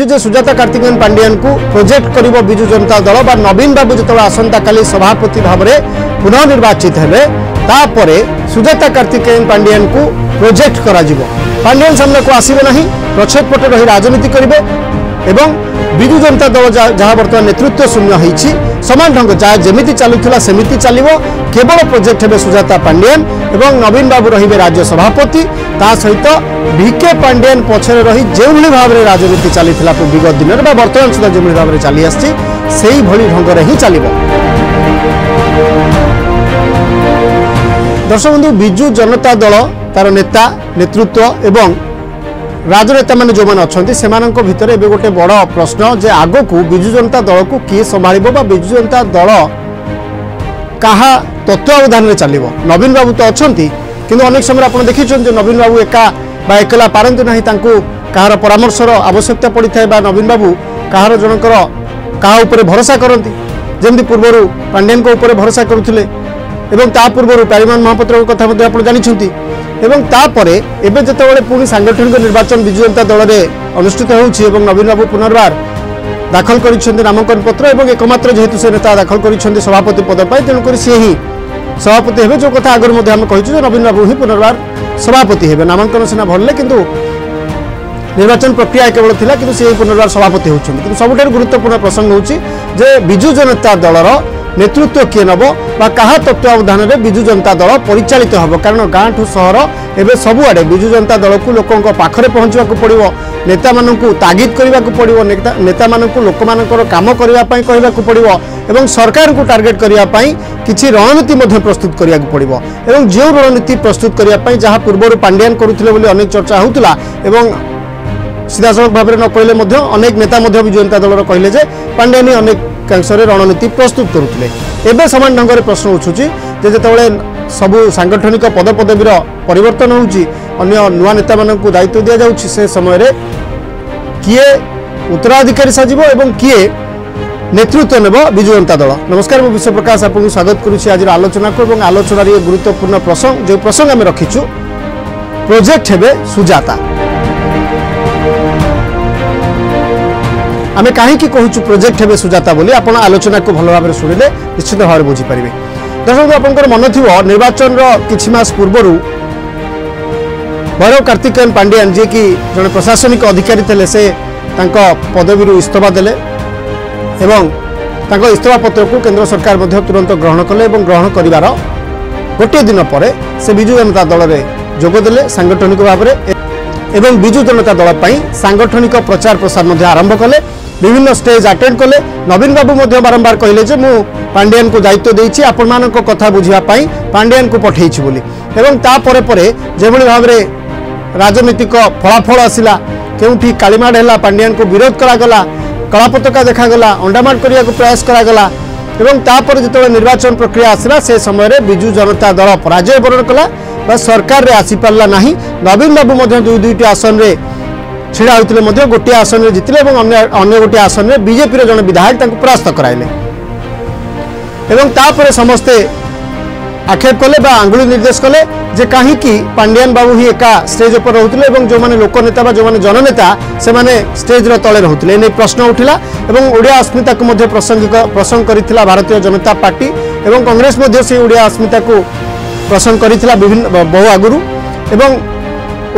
जे सुजाता कार्तिकेयन पांडियन को प्रोजेक्ट करिवो बिजु जनता दल बा नवीन बाबू जो आसंता काली सभापति भाव में पुनः निर्वाचित हेबे तापरे सुजाता कार्तिकेयन पांडियन को प्रोजेक्ट करा जिवो। पांडियन सामने को आसीबे नहीं, प्रच्छेद पटे रही राजनीति करिवे एवं बिजु जनता दल जहाँ बर्तमान नेतृत्व शून्य होईछि समान ढंग जहाँ जेमिति चलुथिला सेमिति चलिवो। केवल प्रोजेक्ट हेबे सुजाता पांडियन एवं नवीन बाबू रहिबे राज्य सभापति। ता सहित भिके पांडियन पछरे रही जो भाव में राजनीति चलीथिला विगत दिन में बर्तमान सुधा जो भाव में चली आछि सेही भली ढंग रे ही चलिवो। दर्शक बंधु, बिजु जनता दल तार नेता नेतृत्व एवं राजनेता मैंने जो मैंने अच्छा से भितर एवं गोटे बड़ प्रश्न जे आग को बिजु जनता दल को किए संभाल बिजु जनता दल कहा तत्वावधान में चलो। नवीन बाबू तो अच्छा किंतु अनेक समय आप देखिए नवीन बाबू एका एकला पारती ना कहार परामर्शर आवश्यकता पड़ी था। नवीन बाबू कहार जनकर क्या भरोसा करती जमी पूर्वर पांडियन ऊपर भरोसा करुले एवं ता पूर्व प्यारीमान महापात्र कथा आप जानते एवं तापरे एबे जतबेले पुणी सांगठनिक निर्वाचन बिजु जनता दल में अनुष्ठित होउछि एवं नवीन बाबू पुनर्बार दाखल करिसेंति नामांकन पत्र एवं एकमात्र जेहेतु से नेता दाखल करिसेंति सभापति पद पाई तेणुक सी ही सभापति हेबे जो कथा आगर आम कही नवीन बाबू ही पुनर्बार सभापति हेबे। नामांकन सीना भरले किंतु निर्वाचन प्रक्रिया केवल थिला किंतु से पुनर्बार सभापति होउछन्ति। किंतु सबुठारु गुरुत्वपूर्ण प्रसंग होउछि जे बिजु जनता दलर नेतृत्व किए नब क्या तत्वावधान में बिजु जनता दल परिचालित हम कारण गाँ ठू सहर एवं सबुआड़े बिजु जनता दल को लोकों पाखरे पहुँचा पड़ो नेता मान तागिद करने को पड़ो नेता मान लोक मान कम करने कहवाक पड़ो एवं सरकार को टार्गेट करने किसी रणनीति प्रस्तुत करने को पड़ो एवं जो रणनीति प्रस्तुत करने जहाँ पूर्व पांडियन करुले अनेक चर्चा होता एवं सीधासख भाव में न कहले अनेक नेता बिजु जनता दल कहले पांडियन ही अनेक कांक्षरे रणनीति प्रस्तुत करुले। एवं समान ढंग से प्रश्न उठुची जेतेबेले सबू सांगठनिक पदपदवीर परिवर्तन होउची अन्य नुआ नेता मानकु दायित्व दिया जाउची से समय किए उत्तराधिकारी साजिबो एवं किए नेतृत्व नेब बिजु जनता दल। नमस्कार, मैं विश्व प्रकाश आपको स्वागत करुच्ची आज आलोचना को एवं आलोचना गुरुत्वपूर्ण प्रसंग जो प्रसंग आम रखीचु प्रोजेक्ट हेबे सुजाता। आमे कहीं कहूँ प्रोजेक्ट हेबे सुजाता बोली आपण आलोचना को भल भाव में शुणिले निश्चित भाव में बुझीपारे। दर्शक आपंकर मन थी निर्वाचन किछि मास पूर्व भैरव कार्तिकेयन पांडियन जी की जड़े प्रशासनिक अधिकारी थे से पदवी इस्तीफा देले एवं इस्तीफा पत्र को केंद्र सरकार तुरंत ग्रहण कले एवं ग्रहण कर गोटे दिन पर से बिजु जनता दल में जोगदेले सांगठनिक भाव में एवं बिजु जनता दल सांगठनिक प्रचार प्रसार आरंभ कले विभिन्न स्टेज अटेंड कले। नवीन बाबू बारंबार कहले जे मु पांडियन को दायित्व देछि आपण मानक कथा बुझिबा पई पांडियन को पठेइछि बोली एवं ता परे परे जेभଳି भाव रे राजनीतिक फलाफल आसिला केउठी कालीमाड हैला पांडियन को विरोध करा गला कला पताका देखा गला अंडामाड करिया को प्रयास करा गला एवं ता परे जतबे निर्वाचन प्रक्रिया आसिला से समय रे बिजु जनता दल पराजय वरण कला बा सरकार रे आसी पारला नाही। नवीन बाबू दुईटी आसन रे छिड़ा होते गोटे आसन में जीतिले अन्य गोटे आसन में बीजेपी जन विधायक परास्त कराइले एवं तापर समस्ते आक्षेप कले आंगुली निर्देश कले जे कहीं पांडियन बाबू ही एका स्टेज पर रोते जो मैंने लोकनेता जो मैंने जननेता से माने स्टेज तले रोते नहीं प्रश्न उठिला एवं ओडिया अस्मिता को प्रसंग करथिला भारतीय जनता पार्टी एवं कांग्रेस से ओडिया अस्मिता को प्रसंग करथिला विभिन्न बहु आगुरु एवं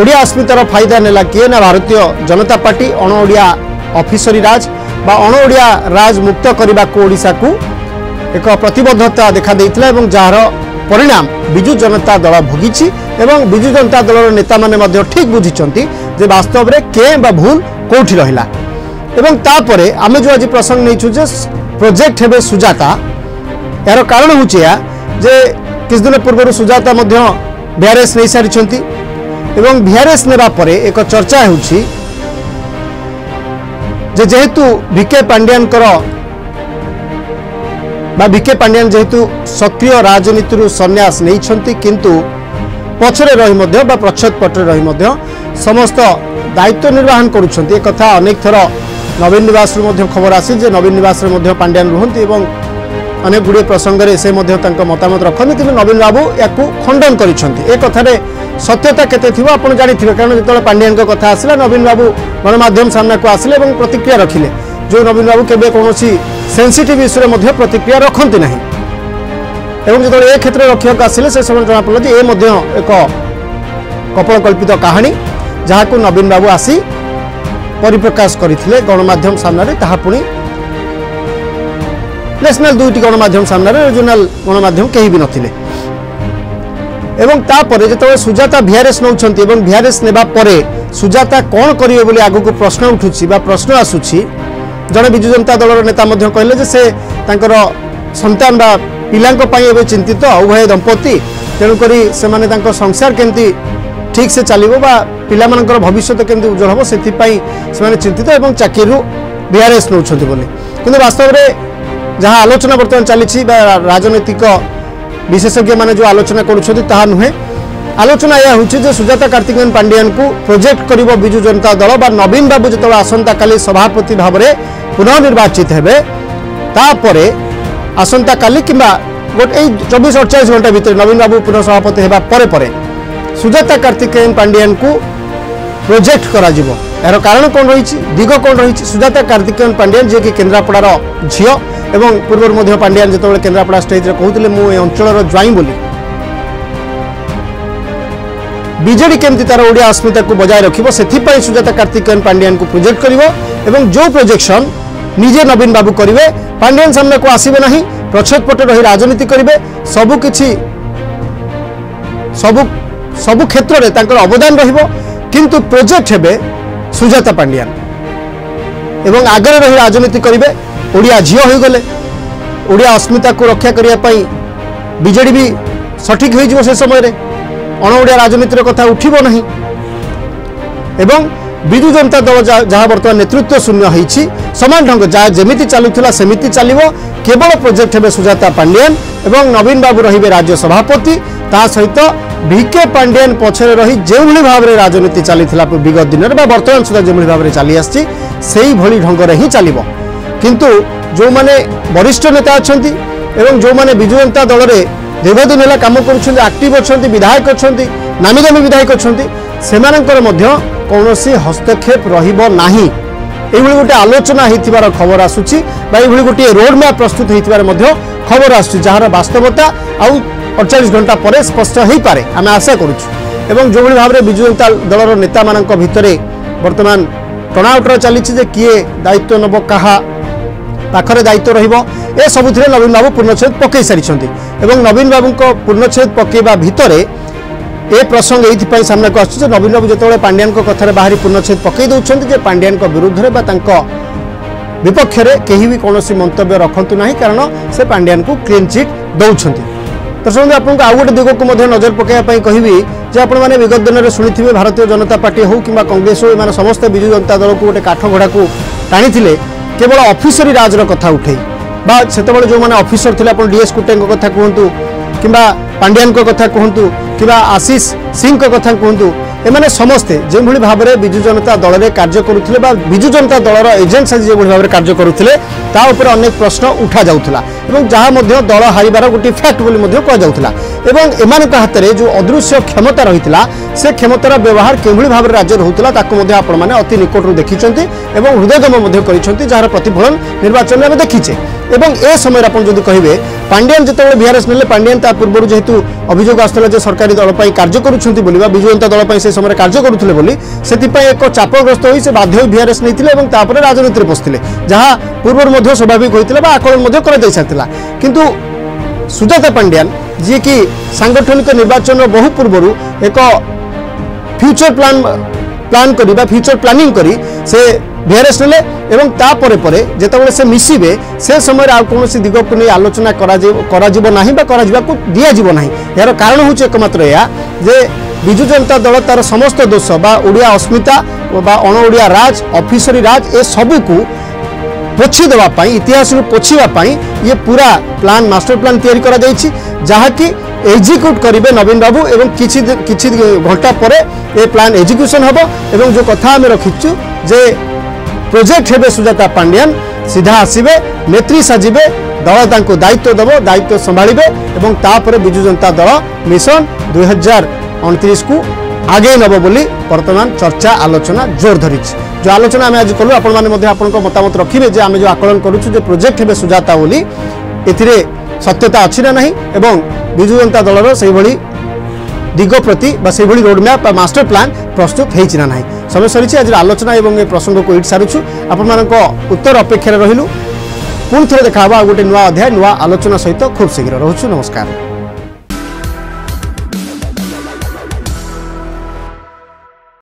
ओडिया अस्मितार फायदा नेला किए ना भारतीय जनता पार्टी अण ओडिया ऑफिसरी राज बा अण ओडिया राज मुक्त करने को ओडिशा को एक प्रतिबद्धता देखा देइथिला एवं जार परिणाम बिजु जनता दल भोगी एवं बिजु जनता दल नेता माने ठीक बुझीचंती जे वास्तव में के बा भूल कोठी रहिला एवं तापरे आमे जो आज प्रसंग नहीं जे प्रोजेक्ट हेबे सुजाता यार कारण होचे जे किछ दिन पूर्व सुजाता बीआरएस नहीं सारी एवं बीआरएस नेबा परे एक चर्चा होउछि जेहेतु भिके पांडियन भिके पांडियन जेहेतु सक्रिय राजनीति संन्यास नहीं किंतु पछरे रही प्रच्छद पटरे रही समस्त दायित्व निर्वाहन करुछंती। एक कथा अनेक थर नवीन निवास खबर आसी जे नवीन निवास पांडियन रुहंती एवं अनेक गुड़े प्रसंग से मतामत रखते कि नवीन बाबू या खंडन कर सत्यता केते थिबो आपण जानिथिबे कारण जेतोले पांड्यान को कथा आसिला नवीन बाबू गणमाध्यम सामना को आसिले एवं प्रतिक्रिया रखिले जो नवीन बाबू केबे कोनोसी सेंसिटिव इश्यू रे मध्ये प्रतिक्रिया रखंती नाही एवं जेतोले ए क्षेत्र रखिया को आसिले से समय जना पड़ला जे ए मध्ये एक कपल कल्पित कहानी जहाँ को नवीन बाबू आसी परिप्रकाश करथिले गणमाध्यम सामना रे ताहा पुनी नेशनल दुईटी गणमाध्यम सामना रे रीजनल गणमाध्यम केही भी नथिले एवं तापर जो सुजाता वीआरएस नौछंती एवं वीआरएस नेबा परे सुजाता कौन करिवे बोली आगु को प्रश्न उठुछि बा प्रश्न आसुछि जने बिजु जनता दलर नेता मध्य कहले जे से तांकर संतान बा पिलांको पई एबे चिंतित उभय दंपति तेणु करी से माने तांको संसार केमती ठीक से चलिबो बा पिला मानकर भविष्य केमती उज्जवल होबो सेति पई से माने चिंतित एवं चाकीरु वीआरएस नौछंती बोली किंतु वास्तव रे जहां आलोचना वर्तमान चलीछि बा राजनीतिक विशेषज्ञ माने जो आलोचना करुछथि ताहा नुहे आलोचना या होछि जे सुजाता कार्तिकेयन पांड्यान को प्रोजेक्ट करिवो बिजु जनता दल बा नवीन बाबू जतोला आसंता काली सभापति भाबरे पुनः निर्वाचित हेबे तापरे आसंता काली किबा गोटे 24-48 घंटा भीतर नवीन बाबू पुनः सभापति हेबा परे परे सुजाता कार्तिकेयन पांड्यान को प्रोजेक्ट करा जिवो यार कारण कोन रहिछि दिग कोन रहिछि सुजाता कार्तिकेयन पांड्यान जे कि केन्द्रापड़ार झियो एवं पूर्व मध्य पांड्यान जो केन्द्रापड़ा स्टेज रे कहते मु अंचल ज्वाई बोली बीजेडी केमती तार ओडिया अस्मिता को बजाय रखिबो सेथिपई सुजाता कार्तिकेयन पांड्यान को प्रोजेक्ट करिवो एवं जो प्रोजेक्शन निजे नवीन बाबू करिवे पांड्यान सामने को आसीबे नहीं प्रच्छद पटे रही राजनीति करिवे सबु किछि सबु क्षेत्र रे तांकर अवदान रहिबो किंतु प्रोजेक्ट हेबे सुजाता पांड्यान एवं आगे रही राजनीति करिवे ओडिया झियो हो गले ओडिया अस्मिता को रक्षा करने बीजेडी भी सठिक हो से समय अणओडिया राजनीतिर कथा उठिबो नहीं एवं बिजु जनता दल जहाँ बर्तमान नेतृत्व शून्य होइछि समान ढंग जहाँ जेमिति चलुथिला सेमिति चलिबो केवल प्रोजेक्ट हेबे सुजाता पांड्यान एवं नवीन बाबू रहिबे राज्य सभापति ता सहित वीके पांड्यान पछरे रही जो भाव में राजनीति चलीथिला विगत दिन में बर्तमान सुधा जो भाव में चली आछि सेही भली ढंग रे ही चलिबो किंतु जो माने वरिष्ठ नेता अछंती एवं जो माने बिजु जनता दल रे दीर्घदिन है काम करुछंती एक्टिव अछंती विधायक अछंती नामी दामी विधायक अछंती सेमानकर मध्य कौनसी हस्तक्षेप रहिबो नाही एभली गोटे आलोचना होइथिबार खबर आसुछि बा एभली गोटे रोड मैप प्रस्तुत होइथिबार मध्य खबर आसुछि जहार वास्तवता आउ 48 घंटा पर स्पष्ट हो पारे आम आशा करुछु एवं जो भाव में बिजु जनता दलर नेता मानक भितरे वर्तमान टणाउटर चली किए दायित्व नब कहा पाखरे दायित्व रहिबो ए सबुथिरे नवीन बाबू पूर्णछेद पकई सारी एवं नवीन बाबू को पूर्णछेद पकेबा भितरे ए प्रसंग एइथिपई सामना को आछे नवीन बाबू जतबे पांड्यान को कथारे बाहरी पूर्णछेद पकई दउछन्ति जे पांड्यान को विरुद्ध रे बा तांको विपक्ष रे केही भी कोनोसी मंतव्य रखंतु नाही कारण से पांड्यान को क्लीन चिट दउछन्ति दर्शक आपको आउ गोटे दिग को नजर पकड़ा कहबी जे आपण मैंने विगत दिन में शुणी भारतीय जनता पार्टी हो कि कांग्रेस हो एम समस्त बिजु जनता दल को गोटे काठ घोड़ा को टाणी केवल ऑफिसरी राजर कथा उठे से जो मैंने ऑफिसर थे डीएस कुटे कथा कहतु कि पांड्यान कथा कहतु कि आशीष सिंह कथा कहतु एमाने समस्ते जो भाव में बिजु जनता दल में कार्य करुले बिजु जनता दलर एजेंट जो भाव में कार्य करुले ता उपर अनेक प्रश्न उठा जाउथला एवं जहाँ दल हारिबार गोटे फैक्ट बोली कहुला एवं एमान हाथ में जो अदृश्य क्षमता रही से क्षमतार व्यवहार केभली भाव में राज्य होता आपण मैंने अति निकटू देखी और हृदयगम जार प्रतिफलन निर्वाचन में देखीचे एवं ए समय आप जो कहे पांड्यान जो वीआरएस ने पांड्यान ता पूर्व जेहेतु अभियोग आसला सरकारी दल कार्य करुँच बिजु जनता दल से समय कार्य करुले से एक चापग्रस्त हो से बाध्य वीआरएस नहीं राजनीति पशिले जहाँ पूर्व स्वाभाविक होता आकलन कर सारी किंतु सुजाता पांड्यान जी की सांगठनिक निर्वाचन बहु पूर्व एक फ्यूचर प्लान करी फ्यूचर प्लानिंग करी से वीआरएस ने एवं तापर परे जेतबेले से मिसिबे से समय आ कोनोसी दिग को नहीं आलोचना कराजिबो नाही बा कराजिबाकू दियाजिबो नाही यार कारण होचे एकमात्र या जे बिजु जनता दल तार समस्त दोष बा ओडिया अस्मिता बा अणओडिया राज ऑफिसरी राज ए सबू को पोछि देवा पाई इतिहास को पोछिबा पाई ये पूरा प्लान मास्टर प्लान तैयारी करा जायछि जहा कि एग्जीक्यूट करिवे नवीन बाबू एवं किछि घंटा परे ए प्लान एग्जीक्यूशन हबो एवं जो कथा हम रखिछु जे प्रोजेक्ट हेबे सुजाता पांड्यान सीधा आसीबे नेत्री साजिबे दल तांको दायित्व दबो दायित्व संभाळिबे एवं तापरे बिजु जनता दल मिशन 29 को आगे नब बोली वर्तमान चर्चा आलोचना जोर धरी जो आलोचना आम आज कलु आपण मतामत रखिए जे आम जो आकलन करूँ प्रोजेक्ट हे सुजाता बोली ए सत्यता अच्छी ना नहीं एवं विजु जनता दलर से दिग प्रति रोडमैप मास्टर प्लान प्रस्तुत होना ना समय सरी आज आलोचना और प्रसंग को इट सारूँ आपण उत्तर अपेक्षा रही पुणी थे देखा गोटे नुआ अध्याय नुआ आलोचना सहित खूब शीघ्र रोचु नमस्कार।